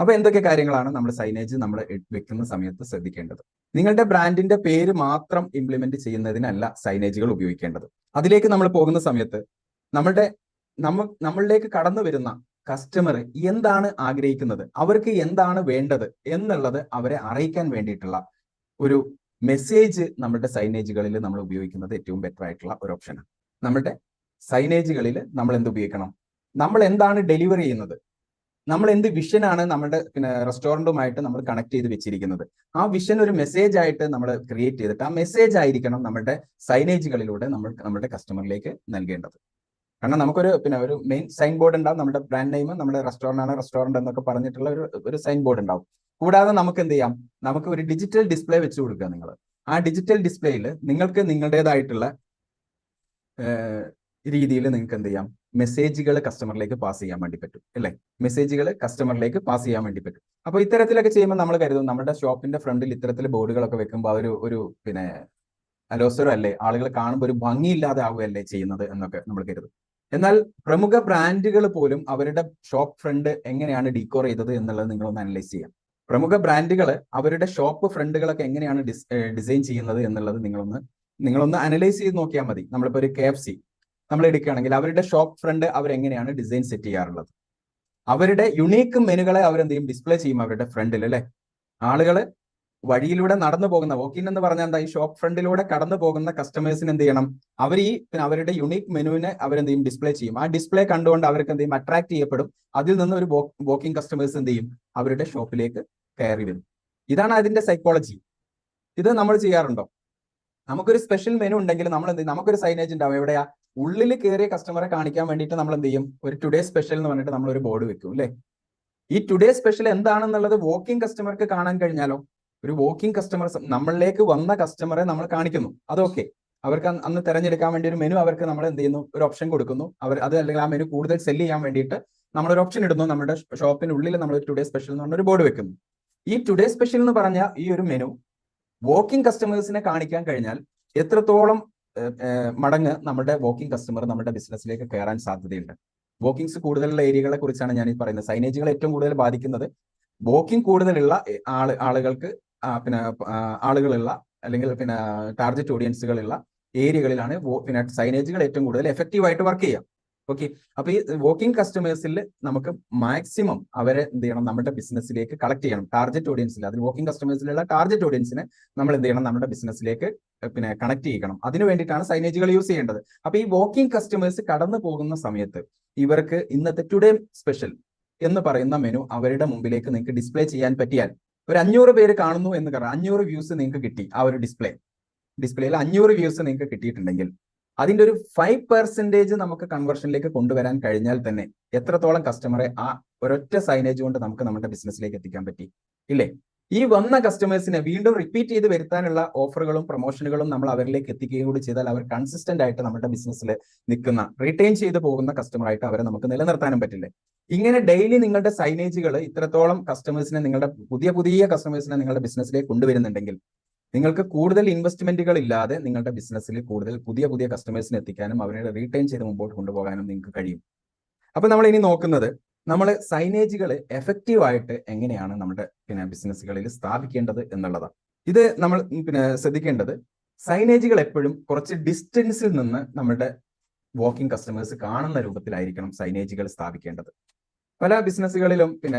അപ്പൊ എന്തൊക്കെ കാര്യങ്ങളാണ് നമ്മൾ സൈനേജ് നമ്മൾ വെക്കുന്ന സമയത്ത് ശ്രദ്ധിക്കേണ്ടത്? നിങ്ങളുടെ ബ്രാൻഡിന്റെ പേര് മാത്രം ഇംപ്ലിമെന്റ് ചെയ്യുന്നതിനല്ല സൈനേജുകൾ ഉപയോഗിക്കേണ്ടത്. അതിലേക്ക് നമ്മൾ പോകുന്ന സമയത്ത് നമ്മളിലേക്ക് കടന്നു വരുന്ന കസ്റ്റമർ എന്താണ് ആഗ്രഹിക്കുന്നത്, അവർക്ക് എന്താണ് വേണ്ടത് എന്നുള്ളത് അവരെ അറിയിക്കാൻ വേണ്ടിയിട്ടുള്ള ഒരു മെസ്സേജ് നമ്മുടെ സൈനേജുകളിൽ നമ്മൾ ഉപയോഗിക്കുന്നത് ഏറ്റവും ബെറ്റർ ആയിട്ടുള്ള ഒരു ഓപ്ഷനാണ്. നമ്മുടെ സൈനേജുകളിൽ നമ്മൾ എന്ത് ഉപയോഗിക്കണം? നമ്മൾ എന്താണ് ഡെലിവറി ചെയ്യുന്നത്, നമ്മൾ എന്ത് വിഷനാണ് നമ്മുടെ റെസ്റ്റോറൻറ്റുമായിട്ട് നമ്മൾ കണക്ട് ചെയ്ത് വെച്ചിരിക്കുന്നത്, ആ വിഷൻ ഒരു മെസ്സേജ് ആയിട്ട് നമ്മൾ ക്രിയേറ്റ് ചെയ്തിട്ട് ആ മെസ്സേജ് ആയിരിക്കണം നമ്മുടെ സൈനേജുകളിലൂടെ നമ്മുടെ കസ്റ്റമറിലേക്ക് നൽകേണ്ടത്. കാരണം നമുക്കൊരു ഒരു മെയിൻ സൈൻ ബോർഡ് ഉണ്ടാവും, നമ്മുടെ ബ്രാൻഡ് നെയിം, നമ്മുടെ റെസ്റ്റോറൻ്റ് ആണ്, റെസ്റ്റോറൻറ്റ് എന്നൊക്കെ പറഞ്ഞിട്ടുള്ള ഒരു സൈൻ ബോർഡ് ഉണ്ടാവും. കൂടാതെ നമുക്ക് എന്ത് ചെയ്യാം, നമുക്ക് ഒരു ഡിജിറ്റൽ ഡിസ്പ്ലേ വെച്ച് കൊടുക്കുക. നിങ്ങൾ ആ ഡിജിറ്റൽ ഡിസ്പ്ലേയിൽ നിങ്ങൾക്ക് നിങ്ങളുടേതായിട്ടുള്ള രീതിയിൽ നിങ്ങൾക്ക് എന്ത് ചെയ്യാം, മെസ്സേജുകൾ കസ്റ്റമറിലേക്ക് പാസ് ചെയ്യാൻ വേണ്ടി പറ്റും, അല്ലേ? മെസ്സേജുകൾ കസ്റ്റമറിലേക്ക് പാസ് ചെയ്യാൻ വേണ്ടി പറ്റും. അപ്പോൾ ഇത്തരത്തിലൊക്കെ ചെയ്യുമ്പോൾ നമ്മൾ കരുതും നമ്മുടെ ഷോപ്പിന്റെ ഫ്രണ്ടിൽ ഇത്തരത്തിൽ ബോർഡുകളൊക്കെ വെക്കുമ്പോൾ ഒരു അലോസരം അല്ലേ, ആളുകൾ കാണുമ്പോൾ ഒരു ഭംഗിയില്ലാതെ ആവുകയല്ലേ ചെയ്യുന്നത് എന്നൊക്കെ നമ്മൾ കരുതും. എന്നാൽ പ്രമുഖ ബ്രാൻഡുകൾ പോലും അവരുടെ ഷോപ്പ് ഫ്രണ്ട് എങ്ങനെയാണ് ഡീകോർ ചെയ്തത് എന്നുള്ളത് നിങ്ങളൊന്ന് അനലൈസ് ചെയ്യാം. പ്രമുഖ ബ്രാൻഡുകൾ അവരുടെ ഷോപ്പ് ഫ്രണ്ടുകളൊക്കെ എങ്ങനെയാണ് ഡിസൈൻ ചെയ്യുന്നത് എന്നുള്ളത് നിങ്ങളൊന്ന് അനലൈസ് ചെയ്ത് നോക്കിയാൽ മതി. നമ്മളിപ്പോൾ ഒരു KFC നമ്മൾ എടുക്കുകയാണെങ്കിൽ അവരുടെ ഷോപ്പ് ഫ്രണ്ട് അവരെങ്ങനെയാണ് ഡിസൈൻ സെറ്റ് ചെയ്യാറുള്ളത്? അവരുടെ യുണീക്ക് മെനുകളെ അവരെന്ത് ചെയ്യും, ഡിസ്പ്ലേ ചെയ്യും അവരുടെ ഫ്രണ്ടിൽ, അല്ലെ? ആളുകൾ വഴിയിലൂടെ നടന്നു പോകുന്ന വോക്കിൻ എന്ന് പറഞ്ഞാൽ എന്താ, ഈ ഷോപ്പ് ഫ്രണ്ടിലൂടെ കടന്നു പോകുന്ന കസ്റ്റമേഴ്സിന് എന്ത് ചെയ്യണം, അവർ അവരുടെ യുണീക്ക് മെനുവിനെ അവരെന്ത് ചെയ്യും, ഡിസ്പ്ലേ ചെയ്യും. ആ ഡിസ്പ്ലേ കണ്ടുകൊണ്ട് അവർക്ക് എന്ത് ചെയ്യും, അട്രാക്ട് ചെയ്യപ്പെടും. അതിൽ നിന്ന് ഒരു വോക്കിംഗ് കസ്റ്റമേഴ്സ് എന്ത് ചെയ്യും, അവരുടെ ഷോപ്പിലേക്ക് കയറി വരും. ഇതാണ് അതിന്റെ സൈക്കോളജി. ഇത് നമ്മൾ ചെയ്യാറുണ്ടോ? നമുക്കൊരു സ്പെഷ്യൽ മെനു ഉണ്ടെങ്കിൽ നമ്മൾ എന്ത് ചെയ്യും, നമുക്കൊരു സൈനേജ് ഉണ്ടാവും. എവിടെയാ, ഉള്ളിൽ കയറിയ കസ്റ്റമറെ കാണിക്കാൻ വേണ്ടിയിട്ട് നമ്മൾ എന്ത് ചെയ്യും, ഒരു ടുഡേ സ്പെഷ്യൽ എന്ന് പറഞ്ഞിട്ട് നമ്മൾ ഒരു ബോർഡ് വെക്കും, അല്ലേ? ഈ ടുഡേ സ്പെഷ്യൽ എന്താണെന്നുള്ളത് വോക്കിംഗ് കസ്റ്റമർക്ക് കാണാൻ കഴിഞ്ഞാലോ, ഒരു വോക്കിംഗ് കസ്റ്റമർ നമ്മളിലേക്ക് വന്ന കസ്റ്റമറെ നമ്മൾ കാണിക്കുന്നു, അതൊക്കെ അവർക്ക് അന്ന് തിരഞ്ഞെടുക്കാൻ വേണ്ടി ഒരു മെനു അവർക്ക് നമ്മൾ എന്ത് ചെയ്യുന്നു, ഒരു ഓപ്ഷൻ കൊടുക്കുന്നു. അത് അല്ലെങ്കിൽ ആ മെനു കൂടുതൽ സെല് ചെയ്യാൻ വേണ്ടിയിട്ട് നമ്മളൊരു ഓപ്ഷൻ ഇടുന്നു. നമ്മുടെ ഷോപ്പിനുള്ളിൽ നമ്മൾ ടുഡേ സ്പെഷ്യൽ എന്ന് പറഞ്ഞൊരു ബോർഡ് വെക്കുന്നു. ഈ ടുഡേ സ്പെഷ്യൽ എന്ന് പറഞ്ഞ ഈ ഒരു മെനു വോക്കിംഗ് കസ്റ്റമേഴ്സിനെ കാണിക്കാൻ കഴിഞ്ഞാൽ എത്രത്തോളം മടങ്ങ് നമ്മുടെ വോക്കിംഗ് കസ്റ്റമർ നമ്മുടെ ബിസിനസ്സിലേക്ക് കയറാൻ സാധ്യതയുണ്ട്. വോക്കിങ്സ് കൂടുതലുള്ള ഏരിയകളെ കുറിച്ചാണ് ഞാൻ ഈ പറയുന്നത്. സൈനേജുകൾ ഏറ്റവും കൂടുതൽ ബാധിക്കുന്നത് വോക്കിംഗ് കൂടുതലുള്ള ആളുകൾക്ക് ആളുകളുള്ള അല്ലെങ്കിൽ ടാർഗറ്റ് ഓഡിയൻസുകളുള്ള ഏരിയകളിലാണ് സൈനേജുകൾ ഏറ്റവും കൂടുതൽ എഫക്റ്റീവ് ആയിട്ട് വർക്ക് ചെയ്യാം. ഓക്കെ, അപ്പൊ ഈ വോക്കിംഗ് കസ്റ്റമേഴ്സിൽ നമുക്ക് മാക്സിമം അവരെ എന്ത് ചെയ്യണം, നമ്മുടെ ബിസിനസ്സിലേക്ക് കളക്ട് ചെയ്യണം. ടാർഗറ്റ് ഓഡിയൻസിൽ, അതിൽ വോക്കിംഗ് കസ്റ്റമേഴ്സിലുള്ള ടാർഗറ്റ് ഓഡിയൻസിനെ നമ്മൾ എന്ത് ചെയ്യണം, നമ്മുടെ ബിസിനസ്സിലേക്ക് കണക്ട് ചെയ്യണം. അതിനു വേണ്ടിയിട്ടാണ് സൈനേജുകൾ യൂസ് ചെയ്യേണ്ടത്. അപ്പൊ ഈ വോക്കിംഗ് കസ്റ്റമേഴ്സ് കടന്നു പോകുന്ന സമയത്ത് ഇവർക്ക് ഇന്നത്തെ ടുഡേ സ്പെഷ്യൽ എന്ന് പറയുന്ന മെനു അവരുടെ മുമ്പിലേക്ക് നിങ്ങൾക്ക് ഡിസ്പ്ലേ ചെയ്യാൻ പറ്റിയാൽ, ഒരു 500 പേര് കാണുന്നു എന്ന് പറയാം, 500 വ്യൂസ് നിങ്ങൾക്ക് കിട്ടി. ആ ഒരു ഡിസ്പ്ലേയിൽ 500 വ്യൂസ് നിങ്ങൾക്ക് കിട്ടിയിട്ടുണ്ടെങ്കിൽ അതിന്റെ ഒരു 5% നമുക്ക് കൺവേർഷനിലേക്ക് കൊണ്ടുവരാൻ കഴിഞ്ഞാൽ തന്നെ എത്രത്തോളം കസ്റ്റമറെ ആ ഒരൊറ്റ സൈനേജ് കൊണ്ട് നമുക്ക് നമ്മുടെ ബിസിനസ്സിലേക്ക് എത്തിക്കാൻ പറ്റി, ഇല്ലേ? ഈ വന്ന കസ്റ്റമേഴ്സിനെ വീണ്ടും റിപ്പീറ്റ് ചെയ്ത് വരുത്താനുള്ള ഓഫറുകളും പ്രൊമോഷനുകളും നമ്മൾ അവരിലേക്ക് എത്തിക്കുകയും കൂടി ചെയ്താൽ അവർ കൺസിസ്റ്റന്റ് ആയിട്ട് നമ്മുടെ ബിസിനസ്സിൽ നിൽക്കുന്ന, റിട്ടൈൻ ചെയ്ത് പോകുന്ന കസ്റ്റമറായിട്ട് അവരെ നമുക്ക് നിലനിർത്താനും പറ്റില്ലേ? ഇങ്ങനെ ഡെയിലി നിങ്ങളുടെ സൈനേജുകൾ ഇത്രത്തോളം കസ്റ്റമേഴ്സിനെ, നിങ്ങളുടെ പുതിയ കസ്റ്റമേഴ്സിനെ നിങ്ങളുടെ ബിസിനസ്സിലേക്ക് കൊണ്ടുവരുന്നുണ്ടെങ്കിൽ നിങ്ങൾക്ക് കൂടുതൽ ഇൻവെസ്റ്റ്മെന്റുകൾ ഇല്ലാതെ നിങ്ങളുടെ ബിസിനസ്സിൽ കൂടുതൽ പുതിയ കസ്റ്റമേഴ്സിനെ എത്തിക്കാനും അവരെ റീറ്റെയിൻ ചെയ്ത് മുമ്പോട്ട് കൊണ്ടുപോകാനും നിങ്ങൾക്ക് കഴിയും. അപ്പൊ നമ്മൾ ഇനി നോക്കുന്നത് നമ്മൾ സൈനേജുകൾ എഫക്റ്റീവ് ആയിട്ട് എങ്ങനെയാണ് നമ്മുടെ ബിസിനസ്സുകളിൽ സ്ഥാപിക്കേണ്ടത് എന്നുള്ളതാണ്. ഇത് നമ്മൾ ശ്രദ്ധിക്കേണ്ടത്, സൈനേജുകൾ എപ്പോഴും കുറച്ച് ഡിസ്റ്റൻസിൽ നിന്ന് നമ്മുടെ വോക്കിംഗ് കസ്റ്റമേഴ്സ് കാണുന്ന രൂപത്തിലായിരിക്കണം സൈനേജുകൾ സ്ഥാപിക്കേണ്ടത്. പല ബിസിനസ്സുകളിലും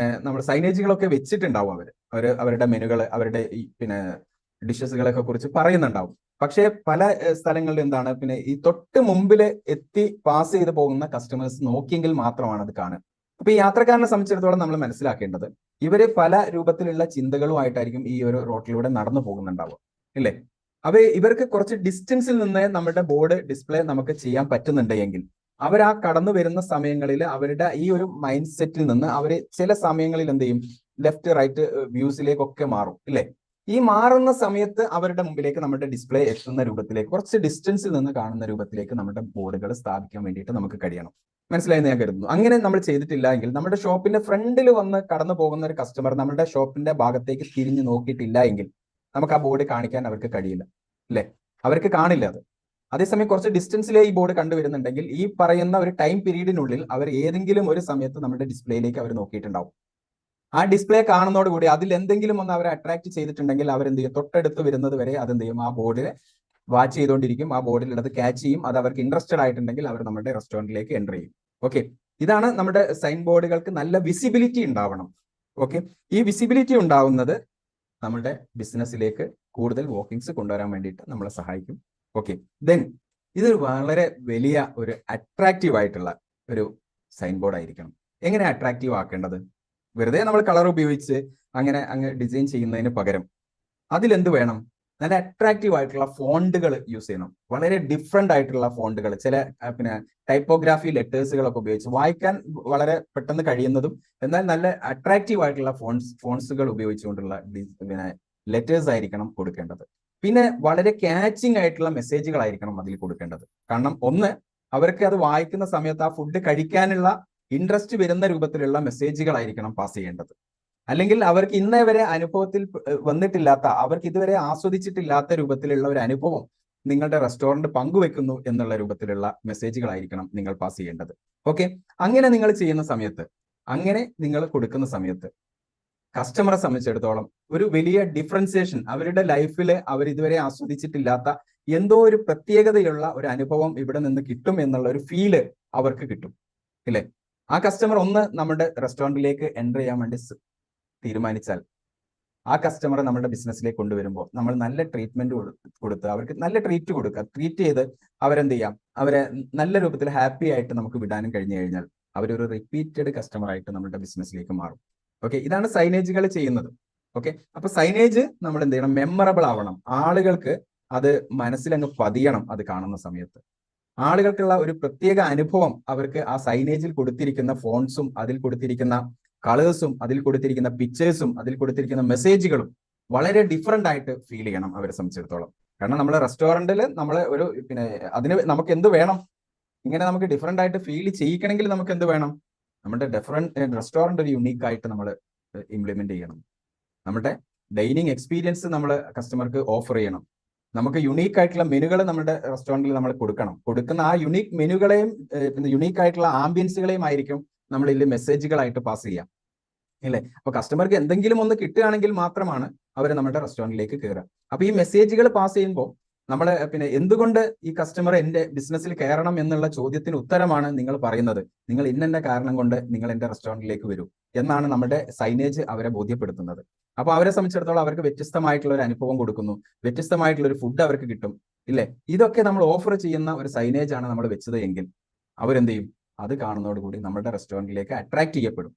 നമ്മൾ സൈനേജുകളൊക്കെ വെച്ചിട്ടുണ്ടാവും. അവരുടെ മെനുകൾ, അവരുടെ ഈ ഡിഷസുകളൊക്കെ കുറിച്ച് പറയുന്നുണ്ടാവും. പക്ഷേ പല സ്ഥലങ്ങളിൽ എന്താണ്, ഈ തൊട്ട് മുമ്പിൽ എത്തി പാസ് ചെയ്ത് പോകുന്ന കസ്റ്റമേഴ്സ് നോക്കിയെങ്കിൽ മാത്രമാണ് അത് കാണുക. അപ്പൊ ഈ യാത്രക്കാരനെ സംബന്ധിച്ചിടത്തോളം നമ്മൾ മനസ്സിലാക്കേണ്ടത്, ഇവര് പല രൂപത്തിലുള്ള ചിന്തകളുമായിട്ടായിരിക്കും ഈ ഒരു റോട്ടിലൂടെ നടന്നു പോകുന്നുണ്ടാവുക, ഇല്ലേ? അപ്പൊ ഇവർക്ക് കുറച്ച് ഡിസ്റ്റൻസിൽ നിന്ന് നമ്മുടെ ബോർഡ് ഡിസ്പ്ലേ നമുക്ക് ചെയ്യാൻ പറ്റുന്നുണ്ടെങ്കിൽ അവർ ആ കടന്നു വരുന്ന സമയങ്ങളിൽ അവരുടെ ഈ ഒരു മൈൻഡ് സെറ്റിൽ നിന്ന് അവർ ചില സമയങ്ങളിൽ എന്ത് ചെയ്യും, ലെഫ്റ്റ് റൈറ്റ് വ്യൂസിലേക്കൊക്കെ മാറും, ഇല്ലേ? ഈ മാറുന്ന സമയത്ത് അവരുടെ മുമ്പിലേക്ക് നമ്മുടെ ഡിസ്പ്ലേ എത്തുന്ന രൂപത്തിലേക്ക്, കുറച്ച് ഡിസ്റ്റൻസിൽ നിന്ന് കാണുന്ന രൂപത്തിലേക്ക് നമ്മുടെ ബോർഡുകൾ സ്ഥാപിക്കാൻ വേണ്ടിയിട്ട് നമുക്ക് കഴിയണം. മനസ്സിലായെന്ന് ഞാൻ കരുതുന്നു. അങ്ങനെ നമ്മൾ ചെയ്തിട്ടില്ല എങ്കിൽ നമ്മുടെ ഷോപ്പിന്റെ ഫ്രണ്ടിൽ വന്ന് കടന്നു പോകുന്ന ഒരു കസ്റ്റമർ നമ്മുടെ ഷോപ്പിന്റെ ഭാഗത്തേക്ക് തിരിഞ്ഞു നോക്കിയിട്ടില്ല എങ്കിൽ നമുക്ക് ആ ബോർഡ് കാണിക്കാൻ അവർക്ക് കഴിയില്ല, അല്ലെ? അവർക്ക് കാണില്ല അത്. അതേസമയം കുറച്ച് ഡിസ്റ്റൻസിലെ ഈ ബോർഡ് കണ്ടുവരുന്നുണ്ടെങ്കിൽ ഈ പറയുന്ന ഒരു ടൈം പീരീഡിനുള്ളിൽ അവർ ഏതെങ്കിലും ഒരു സമയത്ത് നമ്മുടെ ഡിസ്പ്ലേയിലേക്ക് അവർ നോക്കിയിട്ടുണ്ടാവും. ആ ഡിസ്പ്ലേ കാണുന്നതോടുകൂടി അതിൽ എന്തെങ്കിലും ഒന്ന് അവരെ അട്രാക്ട് ചെയ്തിട്ടുണ്ടെങ്കിൽ അവരെന്ത് ചെയ്യും, തൊട്ടടുത്ത് വരുന്നത് വരെ അതെന്ത് ചെയ്യും, ആ ബോർഡിൽ വാച്ച് ചെയ്തുകൊണ്ടിരിക്കും, ആ ബോർഡിലുള്ളത് ക്യാച്ച് ചെയ്യും. അത് അവർക്ക് ഇൻട്രസ്റ്റഡ് ആയിട്ടുണ്ടെങ്കിൽ അവർ നമ്മുടെ റെസ്റ്റോറൻറ്റിലേക്ക് എൻ്റർ ചെയ്യും. ഓക്കെ, ഇതാണ് നമ്മുടെ സൈൻ ബോർഡുകൾക്ക് നല്ല വിസിബിലിറ്റി ഉണ്ടാവണം. ഓക്കെ, ഈ വിസിബിലിറ്റി ഉണ്ടാവുന്നത് നമ്മുടെ ബിസിനസ്സിലേക്ക് കൂടുതൽ വോക്കിങ്സ് കൊണ്ടുവരാൻ വേണ്ടിയിട്ട് നമ്മളെ സഹായിക്കും. ഓക്കെ, ദെൻ ഇത് വളരെ വലിയ ഒരു അട്രാക്റ്റീവ് ആയിട്ടുള്ള ഒരു സൈൻ ബോർഡ് ആയിരിക്കണം. എങ്ങനെ അട്രാക്റ്റീവ് ആക്കേണ്ടത്? വെറുതെ നമ്മൾ കളർ ഉപയോഗിച്ച് അങ്ങ് ഡിസൈൻ ചെയ്യുന്നതിന് പകരം അതിലെന്ത് വേണം, നല്ല അട്രാക്റ്റീവ് ആയിട്ടുള്ള ഫോണ്ടുകൾ യൂസ് ചെയ്യണം. വളരെ ഡിഫറെന്റ് ആയിട്ടുള്ള ഫോണ്ടുകൾ, ചില പിന്നെ ടൈപ്പോഗ്രാഫി ലെറ്റേഴ്സുകളൊക്കെ ഉപയോഗിച്ച് വായിക്കാൻ വളരെ പെട്ടെന്ന് കഴിയുന്നതും എന്നാൽ നല്ല അട്രാക്റ്റീവ് ആയിട്ടുള്ള ഫോൺസുകൾ ഉപയോഗിച്ചുകൊണ്ടുള്ള പിന്നെ ലെറ്റേഴ്സ് ആയിരിക്കണം കൊടുക്കേണ്ടത്. പിന്നെ വളരെ ക്യാച്ചിങ് ആയിട്ടുള്ള മെസ്സേജുകളായിരിക്കണം അതിൽ കൊടുക്കേണ്ടത്. കാരണം ഒന്ന്, അവർക്ക് അത് വായിക്കുന്ന സമയത്ത് ആ ഫുഡ് കഴിക്കാനുള്ള ഇൻട്രസ്റ്റ് വരുന്ന രൂപത്തിലുള്ള മെസ്സേജുകളായിരിക്കണം പാസ് ചെയ്യേണ്ടത്. അല്ലെങ്കിൽ അവർക്ക് ഇന്നേ വരെ അനുഭവത്തിൽ വന്നിട്ടില്ലാത്ത, അവർക്ക് ഇതുവരെ ആസ്വദിച്ചിട്ടില്ലാത്ത രൂപത്തിലുള്ള ഒരു അനുഭവം നിങ്ങളുടെ റെസ്റ്റോറന്റ് പങ്കുവെക്കുന്നു എന്നുള്ള രൂപത്തിലുള്ള മെസ്സേജുകളായിരിക്കണം നിങ്ങൾ പാസ് ചെയ്യേണ്ടത്. ഓക്കെ, അങ്ങനെ നിങ്ങൾ ചെയ്യുന്ന സമയത്ത്, അങ്ങനെ നിങ്ങൾ കൊടുക്കുന്ന സമയത്ത് കസ്റ്റമറെ സംബന്ധിച്ചിടത്തോളം ഒരു വലിയ ഡിഫറൻസിയേഷൻ, അവരുടെ ലൈഫിൽ അവർ ഇതുവരെ ആസ്വദിച്ചിട്ടില്ലാത്ത എന്തോ ഒരു പ്രത്യേകതയുള്ള ഒരു അനുഭവം ഇവിടെ നിന്ന് കിട്ടും എന്നുള്ള ഒരു ഫീല് അവർക്ക് കിട്ടും, ഇല്ലേ? ആ കസ്റ്റമർ ഒന്ന് നമ്മുടെ റെസ്റ്റോറന്റിലേക്ക് എൻ്റർ ചെയ്യാൻ വേണ്ടി തീരുമാനിച്ചാൽ, ആ കസ്റ്റമറെ നമ്മുടെ ബിസിനസ്സിലേക്ക് കൊണ്ടുവരുമ്പോൾ നമ്മൾ നല്ല ട്രീറ്റ്മെന്റ് കൊടുത്ത് അവർക്ക് നല്ല ട്രീറ്റ് ചെയ്ത് അവരെന്ത് ചെയ്യാം, അവരെ നല്ല രൂപത്തിൽ ഹാപ്പി ആയിട്ട് നമുക്ക് വിടാനും കഴിഞ്ഞു കഴിഞ്ഞാൽ അവരൊരു റിപ്പീറ്റഡ് കസ്റ്റമർ ആയിട്ട് നമ്മുടെ ബിസിനസ്സിലേക്ക് മാറും. ഓക്കെ, ഇതാണ് സൈനേജുകൾ ചെയ്യുന്നത്. ഓക്കെ, അപ്പൊ സൈനേജ് നമ്മൾ എന്ത് ചെയ്യണം, മെമ്മറബിൾ ആവണം, ആളുകൾക്ക് അത് മനസ്സിലങ്ങ് പതിയണം. അത് കാണുന്ന സമയത്ത് ആളുകൾക്കുള്ള ഒരു പ്രത്യേക അനുഭവം അവർക്ക് ആ സൈനേജിൽ കൊടുത്തിരിക്കുന്ന ഫോൺസും അതിൽ കൊടുത്തിരിക്കുന്ന കളേഴ്സും അതിൽ കൊടുത്തിരിക്കുന്ന പിക്ചേഴ്സും അതിൽ കൊടുത്തിരിക്കുന്ന മെസ്സേജുകളും വളരെ ഡിഫറെന്റ് ആയിട്ട് ഫീൽ ചെയ്യണം അവരെ സംബന്ധിച്ചിടത്തോളം. കാരണം നമ്മളെ റെസ്റ്റോറന്റിൽ നമ്മളെ ഒരു പിന്നെ അതിന് നമുക്ക് എന്ത് വേണം, ഇങ്ങനെ നമുക്ക് ഡിഫറെന്റ് ആയിട്ട് ഫീൽ ചെയ്യിക്കണമെങ്കിൽ നമുക്ക് എന്ത് വേണം, നമ്മുടെ റെസ്റ്റോറന്റ് ഒരു യുണീക്ക് ആയിട്ട് നമ്മൾ ഇംപ്ലിമെന്റ് ചെയ്യണം. നമ്മുടെ ഡൈനിങ് എക്സ്പീരിയൻസ് നമ്മൾ കസ്റ്റമർക്ക് ഓഫർ ചെയ്യണം. നമുക്ക് യുണീക്ക് ആയിട്ടുള്ള മെനുകൾ നമ്മുടെ റെസ്റ്റോറന്റിൽ നമ്മൾ കൊടുക്കുന്ന ആ യുണീക്ക് മെനുകളെയും യുണീക്ക് ആയിട്ടുള്ള ആംബിയൻസുകളെയും ആയിരിക്കും നമ്മൾ ഇതിൽ മെസ്സേജുകളായിട്ട് പാസ് ചെയ്യാം, ഇല്ലേ? അപ്പൊ കസ്റ്റമർക്ക് എന്തെങ്കിലും ഒന്ന് കിട്ടുകയാണെങ്കിൽ മാത്രമാണ് അവർ നമ്മുടെ റെസ്റ്റോറന്റിലേക്ക് കയറുക. അപ്പൊ ഈ മെസ്സേജുകൾ പാസ് ചെയ്യുമ്പോൾ നമ്മൾ പിന്നെ എന്തുകൊണ്ട് ഈ കസ്റ്റമർ എന്റെ ബിസിനസ്സിൽ കയറണം എന്നുള്ള ചോദ്യത്തിന് ഉത്തരമാണ് നിങ്ങൾ പറയുന്നത്, നിങ്ങൾ ഇന്ന കാരണം കൊണ്ട് നിങ്ങൾ എന്റെ റെസ്റ്റോറന്റിലേക്ക് വരൂ എന്നാണ് നമ്മുടെ സൈനേജ് അവരെ ബോധ്യപ്പെടുത്തുന്നത്. അപ്പൊ അവരെ സംബന്ധിച്ചിടത്തോളം അവർക്ക് വ്യത്യസ്തമായിട്ടുള്ള ഒരു അനുഭവം കൊടുക്കുന്നു, വ്യത്യസ്തമായിട്ടുള്ള ഒരു ഫുഡ് അവർക്ക് കിട്ടും, ഇല്ലേ? ഇതൊക്കെ നമ്മൾ ഓഫർ ചെയ്യുന്ന ഒരു സൈനേജ് ആണ് നമ്മൾ വെച്ചത് എങ്കിൽ അവരെന്ത് ചെയ്യും, അത് കാണുന്നതോടുകൂടി നമ്മുടെ റെസ്റ്റോറന്റിലേക്ക് അട്രാക്ട് ചെയ്യപ്പെടും.